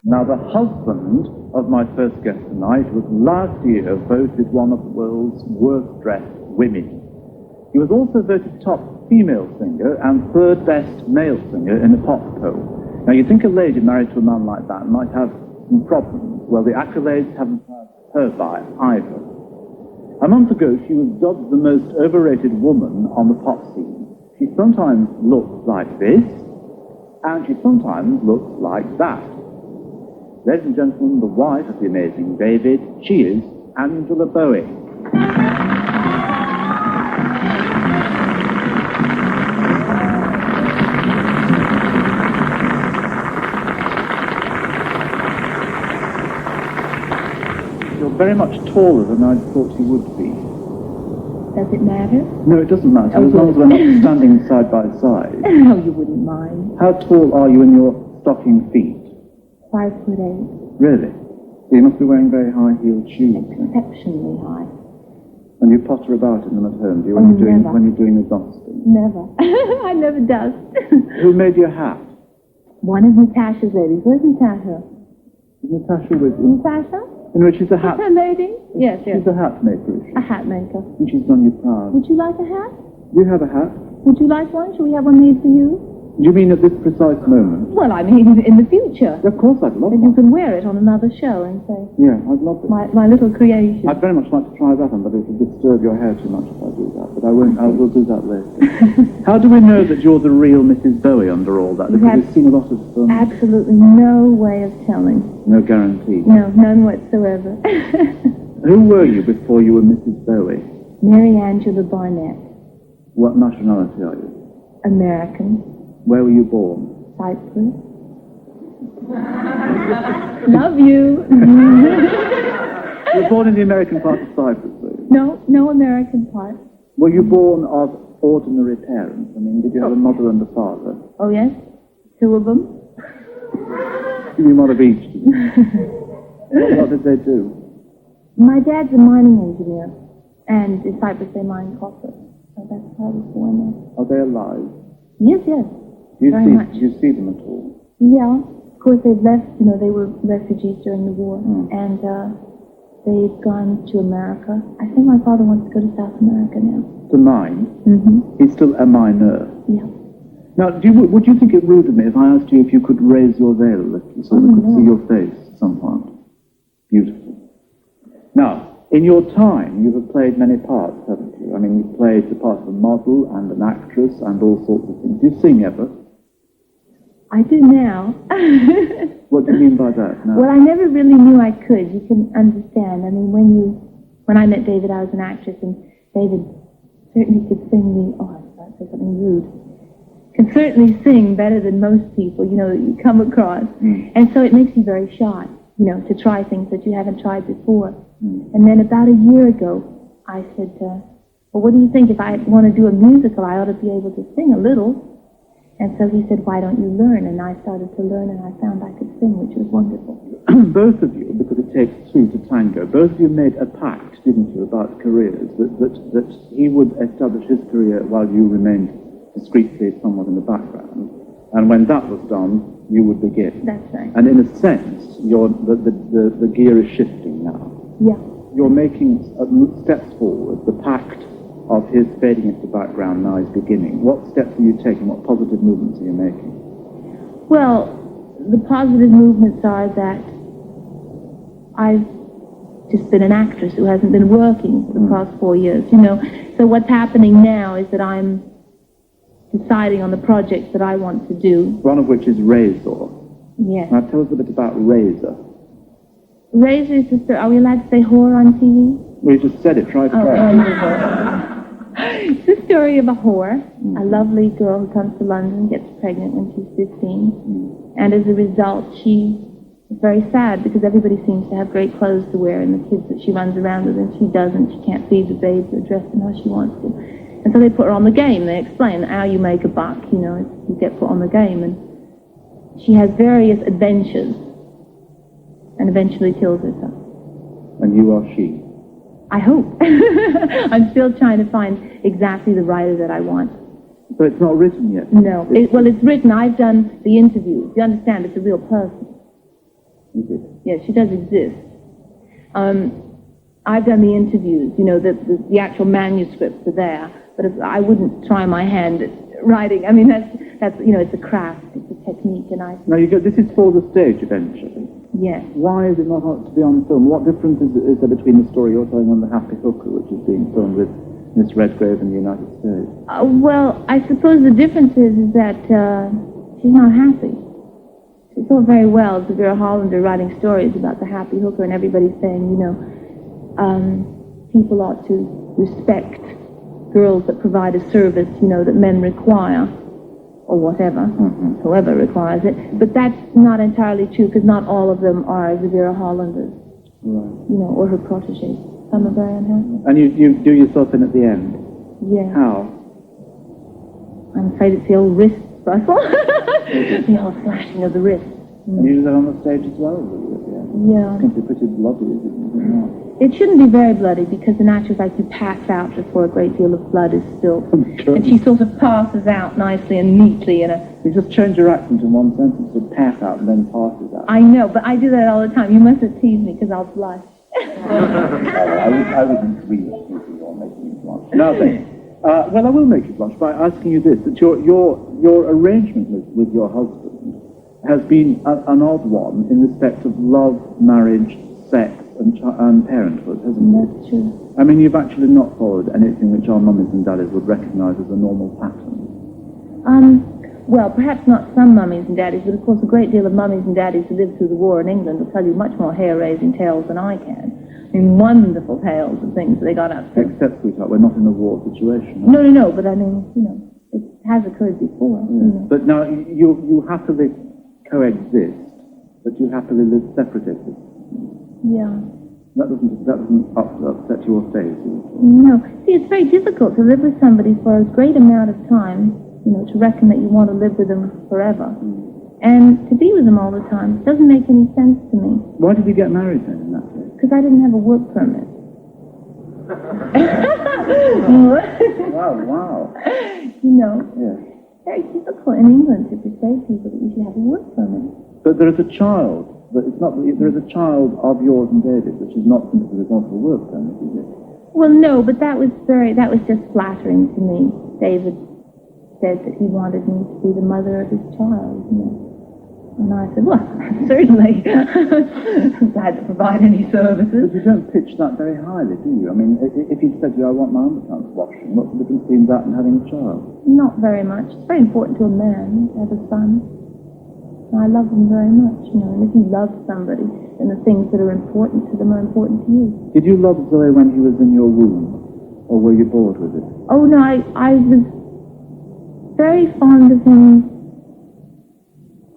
Now, the husband of my first guest tonight was last year voted one of the world's worst-dressed women. He was also voted top female singer and third best male singer in a pop poll. Now, you'd think a lady married to a man like that might have some problems. Well, the accolades haven't passed her by either. A month ago, she was dubbed the most overrated woman on the pop scene. She sometimes looks like this, and she sometimes looks like that. Ladies and gentlemen, the wife of the amazing David, she is Angela Bowie. You're very much taller than I thought you would be. Does it matter? No, it doesn't matter, as long as we're not standing side by side. Oh, you wouldn't mind. How tall are you in your stocking feet? 5'8". Really? You must be wearing very high-heeled shoes. Exceptionally high. And you potter about in them at home, do you, Never. when you're doing the dusting? Never. I never dust. Who made your hat? One of Natasha's ladies. Where's Natasha? Is Natasha with you? Natasha? In which she's a hat... Is her lady? Yes, yes. She's a hat maker, is she? A hat maker. And she's done you proud. Would you like a hat? Do you have a hat? Would you like one? Shall we have one made for you? Do you mean at this precise moment? Well, I mean in the future. Of course I'd love And one. you can wear it on another show and say, Yeah, I'd love it. my little creation. I'd very much like to try that on, but it would disturb your hair too much if I do that. But I won't. I will do that later. How do we know that you're the real Mrs. Bowie under all that? Because we've seen a lot of... Absolutely no way of telling. No guarantee. No, none whatsoever. Who were you before you were Mrs. Bowie? Mary Angela Barnett. What nationality are you? American. Where were you born? Cyprus. Love you. You were born in the American part of Cyprus, were you? No American part. Were you born of ordinary parents? I mean, did you have a mother and a father? Oh, yes? 2 of them? You mean one of each? What did they do? My dad's a mining engineer, and in Cyprus they mine copper. So that's how I was born there. Are they alive? Yes, yes. Do you Very much. Do you see them at all? Yeah. Of course, they've left, they were refugees during the war, and they've gone to America. I think my father wants to go to South America now. To mine? Mm-hmm. He's still a miner? Yeah. Now, would you think it rude of me if I asked you if you could raise your veil a little so we could see your face somewhat? Beautiful. Now, in your time, you have played many parts, haven't you? I mean, you've played the part of a model and an actress and all sorts of things. Do you sing ever? I do now. What do you mean by that? Now? Well, I never really knew I could. You can understand. I mean, when I met David, I was an actress, and David certainly could sing me. Oh, I was about to say something rude. Can certainly sing better than most people, that you come across. And so it makes you very shy, to try things that you haven't tried before. And then about a year ago, I said, well, what do you think? If I want to do a musical, I ought to be able to sing a little. And so he said, why don't you learn? And I started to learn, and I found I could sing, which was wonderful. Both of you, because it takes two to tango, both of you made a pact, didn't you, about careers, that he would establish his career while you remained discreetly somewhat in the background. And when that was done, you would begin. That's right. And in a sense, the gear is shifting now. Yeah. You're making steps forward. The pact of his fading into the background now is beginning. What steps are you taking? What positive movements are you making? Well, the positive movements are that I've just been an actress who hasn't been working for the past 4 years, So what's happening now is that I'm deciding on the projects that I want to do. One of which is Razor. Yes. Now tell us a bit about Razor. Razor is the story. Are we allowed to say horror on TV? Well, you just said it. Try it. It's the story of a whore, a lovely girl who comes to London, gets pregnant when she's 15, and as a result, she is very sad because everybody seems to have great clothes to wear, and the kids that she runs around with, and she doesn't. She can't feed the babes or dress them how she wants to. And so they put her on the game. They explain how you make a buck, you get put on the game, and she has various adventures, and eventually kills herself. And you are she? I hope. I'm still trying to find exactly the writer that I want. So it's not written yet? No. It's written. I've done the interviews. You understand, it's a real person. Yes, she does exist. I've done the interviews, the actual manuscripts are there, but I wouldn't try my hand at writing. I mean, that's it's a craft, it's a technique, and I... Now, this is for the stage, eventually. Yes. Why is it not to be on film? What difference is there between the story you're telling on The Happy Hooker, which is being filmed with Miss Redgrave in the United States? Well, I suppose the difference is that she's not happy. It's all very well, it's Vera Hollander writing stories about the happy hooker, and everybody's saying, people ought to respect girls that provide a service, that men require, or whatever, whoever requires it. But that's not entirely true, because not all of them are the Vera Hollanders, right. Or her protégés. Some are very unhappy. And you do yourself in at the end? Yeah. How? I'm afraid it's the old wrist, Russel. The old slashing of the wrist. And you do that on the stage as well, really, at the end? Yeah. It's going to be pretty bloody, isn't it? Not? It shouldn't be very bloody, because in actual fact you pass out before a great deal of blood is spilled. And she sort of passes out nicely and neatly in a... You just change your accent in one sentence to pass out and then passes out. I know, but I do that all the time. You mustn't tease me, because I'll blush. I wouldn't really tease you or make you blush. Now then, well, I will make you blush by asking you this, that your arrangement with your husband has been an odd one in respect of love, marriage, sex, and parenthood, hasn't it? That's true. I mean, you've actually not followed anything which our mummies and daddies would recognise as a normal pattern. Well, perhaps not some mummies and daddies, but of course a great deal of mummies and daddies who lived through the war in England will tell you much more hair-raising tales than I can. I mean, wonderful tales of things that they got up to. Except, sweetheart, we're not in a war situation. No, but I mean, it has occurred before. Yeah. But now, you happily coexist, but you happily live separately. Yeah. That doesn't upset your faith. No. See, it's very difficult to live with somebody for a great amount of time, to reckon that you want to live with them forever. And to be with them all the time doesn't make any sense to me. Why did you get married then, in that case? Because I didn't have a work permit. Wow. Yes. Very difficult in England to persuade people that you should have a work permit. But there is a child. But it's not. There is a child of yours and David, which is not simply the result of a work permit, is it? Well, no, but that was just flattering to me. David said that he wanted me to be the mother of his child, And I said, well, certainly. I had to provide any services. But you don't pitch that very highly, do you? I mean, if he said to you, I want my underpants washing, what's the difference between that and having a child? Not very much. It's very important to a man to have a son. And I love them very much, And if you love somebody, then the things that are important to them are important to you. Did you love Zoe when he was in your womb? Or were you bored with it? Oh, no, I was very fond of him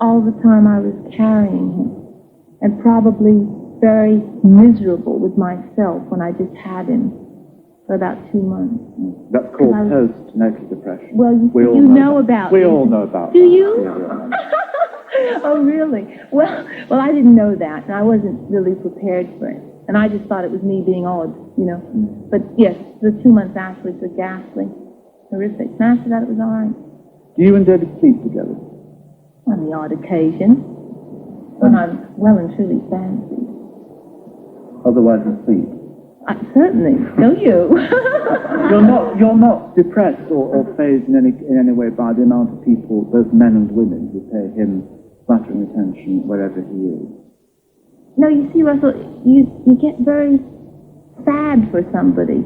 all the time I was carrying him, and probably very miserable with myself when I just had him for about 2 months. That's called post-natal depression. Well, you know about it. We all know about it. Do you? Yeah. Oh, really? Well, I didn't know that, and I wasn't really prepared for it. And I just thought it was me being odd, But yes, the 2 months afterwards were ghastly, horrific. And after that, it was all right. Do you and David sleep together? On the odd occasion, when I'm well and truly fancied. Otherwise asleep? Certainly. Don't you? You're not depressed or fazed in any way by the amount of people, both men and women, who pay him flattering attention wherever he is? No, you see, Russell, you get very sad for somebody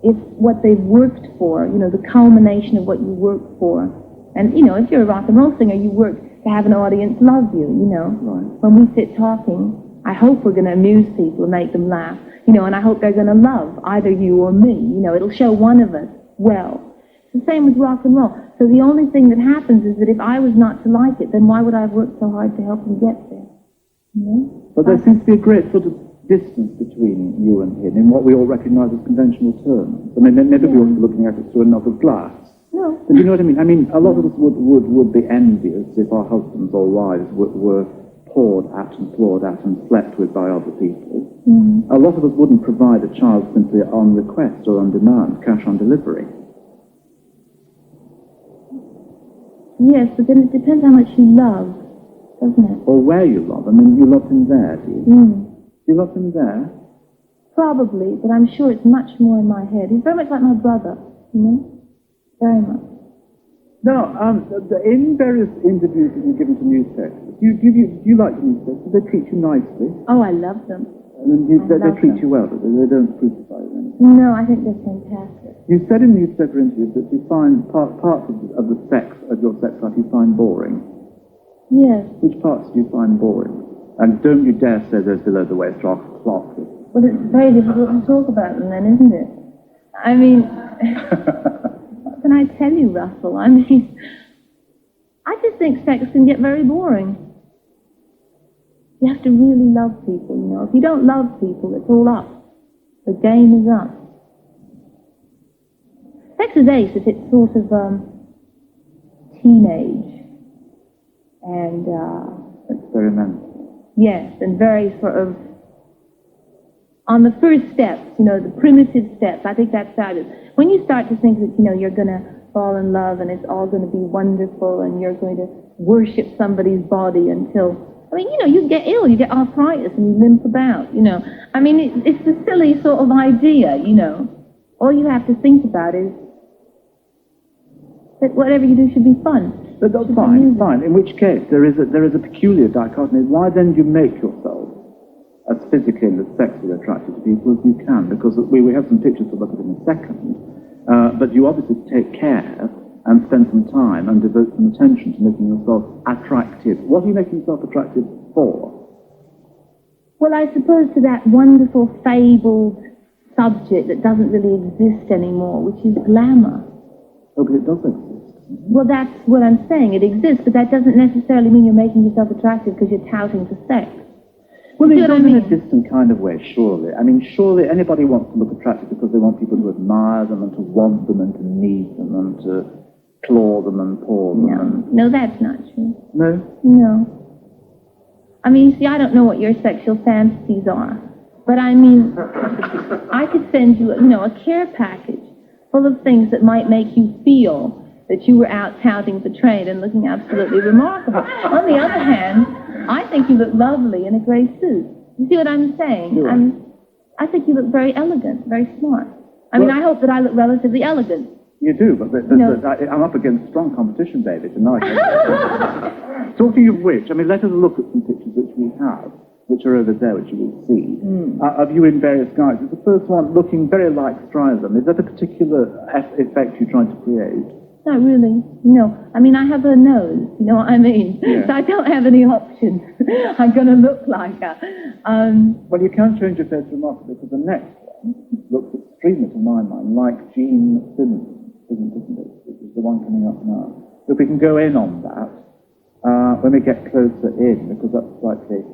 if what they've worked for, the culmination of what you work for. And, if you're a rock and roll singer, you work to have an audience love you, Right. When we sit talking, I hope we're going to amuse people and make them laugh, and I hope they're going to love either you or me. It'll show one of us well. It's the same with rock and roll. So the only thing that happens is that if I was not to like it, then why would I have worked so hard to help them get there? But there seems to be a great sort of distance between you and him in what we all recognise as conventional terms. I mean, maybe we ought to be looking at it through another glass. No. But you know what I mean? I mean, a lot of us would be envious if our husbands or wives were pawed at and clawed at and slept with by other people. Mm-hmm. A lot of us wouldn't provide a child simply on request or on demand, cash on delivery. Yes, but then it depends how much you love. doesn't it? Or where you love him, and you love him there, do you? You love him there? Probably, but I'm sure it's much more in my head. He's very much like my brother, you know? Very much. Now, in various interviews that you've given to newspapers, do you like newspapers? Do they treat you nicely? Oh, I love them. And they treat you well, but they don't crucify you or anything? No, I think they're fantastic. You said in newspaper interviews that you find parts of the sex, of your sex life, you find boring. Yes. Which parts do you find boring? And don't you dare say those below the waist are cloth. Well, it's very difficult to talk about them then, isn't it? I mean, what can I tell you, Russell? I mean, I just think sex can get very boring. You have to really love people, you know. If you don't love people, it's all up. The game is up. Sex is ace if it's sort of teenage and experimental. Yes, and very sort of on the first steps, you know, the primitive steps. I think that's fabulous. When you start to think that, you know, you're going to fall in love and it's all going to be wonderful and you're going to worship somebody's body until, I mean, you know, you get ill, you get arthritis and you limp about, you know. I mean, it's a silly sort of idea, you know. All you have to think about is that whatever you do should be fun. But that's fine. In which case, there is a peculiar dichotomy. Why then do you make yourself as physically and as sexually attracted to people as you can? Because we have some pictures to look at in a second. But you obviously take care and spend some time and devote some attention to making yourself attractive. What are you making yourself attractive for? Well, I suppose to that wonderful, fabled subject that doesn't really exist anymore, which is glamour. Oh, but it does exist. Well, that's what I'm saying. It exists, but that doesn't necessarily mean you're making yourself attractive because you're touting for sex. Well, it's not in a distant kind of way, surely. I mean, surely anybody wants to look attractive because they want people to admire them and to want them and to need them and to claw them and paw them. No, that's not true. No? No. I mean, you see, I don't know what your sexual fantasies are, but I mean, I could send you, you know, a care package full of things that might make you feel that you were out touting for trade and looking absolutely remarkable. On the other hand, I think you look lovely in a grey suit. You see what I'm saying? Sure. I think you look very elegant, very smart. I mean, I hope that I look relatively elegant. You do, but I'm up against strong competition, baby, tonight. Talking of which, I mean, let us look at some pictures which we have, which are over there, which you will see, of you in various guises. The first one looking very like Streisand. Is that a particular effect you're trying to create? Not really, no. I mean, I have a nose, you know what I mean? Yeah. So I don't have any options. I'm going to look like her. Well, you can change your face remarkably, because the next one looks extremely, to my mind, like Gene Simmons, isn't it? Which is the one coming up now. So if we can go in on that, when we get closer in, because that's slightly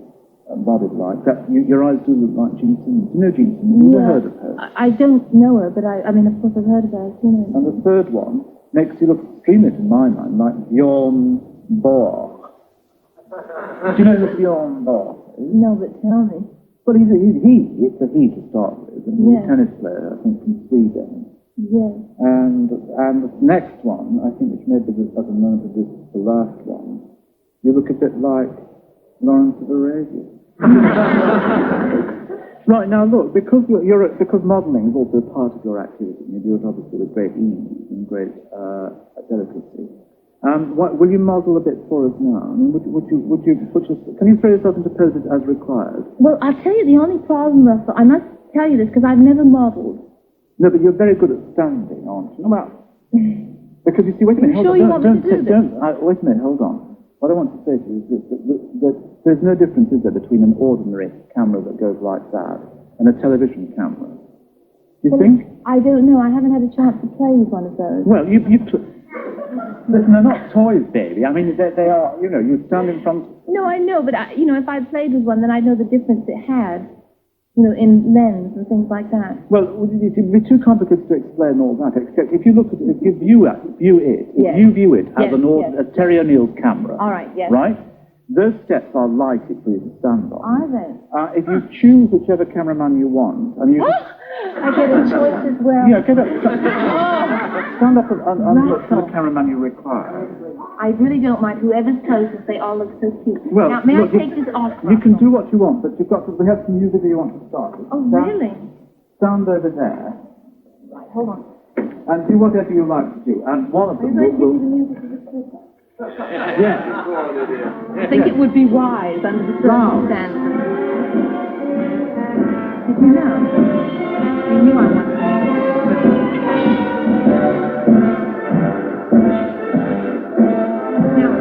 body-like, your eyes do look like Gene Simmons. Do you know Gene Simmons? Have you ever heard of her? I don't know her, but I mean, of course I've heard of her. I've seen her. And the third one makes you look extremely, to my mind, like Bjorn Borg. Do you know who Bjorn Borg is? No, but tell me. Well, it's a he to start with, and he's a tennis player, I think, from Sweden. Yes. And the next one, I think, which maybe at the moment of this is the last one, you look a bit like Lawrence of Arabia. Right, now look, because modelling is also a part of your activity, and you do it obviously with great ease and great delicacy. Will you model a bit for us now? I mean, can you throw yourself into poses as required? Well, I'll tell you the only problem, Russell, I must tell you this because I've never modelled. No, but you're very good at standing, aren't you? Well, because you see, wait a minute, hold on. Wait a minute, hold on. What I want to say to you is that there's no difference, is there, between an ordinary camera that goes like that and a television camera? You think? I don't know. I haven't had a chance to play with one of those. Well, listen, they're not toys, baby. I mean, they are, you know, you stand in front... No, I know, but, if I played with one, then I'd know the difference it had, in lens and things like that. Well, it would be too complicated to explain all that, except if you view it as as Terry O'Neill's camera. All right, yes. Right? Those steps are lighted for you to stand on. Are they? If you choose whichever cameraman you want, and you... I get a choice as well. Yeah, get up. Stand up and look for the cameraman you require. I really don't mind whoever's closest. They all look so cute. Well, now, may look, I take this off? You can do what you want, but you've got to. We have some music that you want to start with. Oh, really? Stand over there. Right, hold on. And do whatever you like to do. And one of them will... Yes. I think it would be wise under the circumstances. Did you know? You knew I wanted to. Now,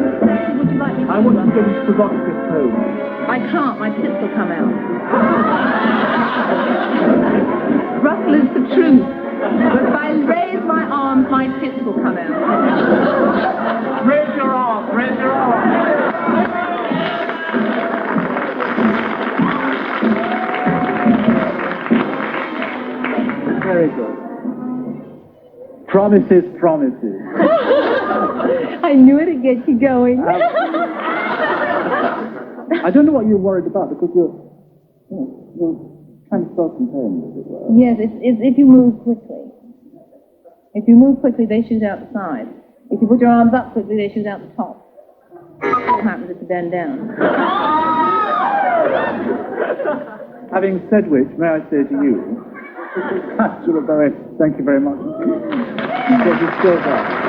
would you like me to... I want you to get this provocative pose. I can't. My tits will come out. Russel is the truth. But if I raise my arms, my tits will come out. Raise your arms, raise your arms. Very good. Promises, promises. I knew it'd get you going. I don't know what you're worried about because you're kind of self-contained, as it were. Yes, it's if you move quickly. If you move quickly, they shoot out the side. If you put your arms up quickly, they shoot out the top. What happens if you bend down? Having said which, may I say to you, Bowie, thank you very much. Because you're still there.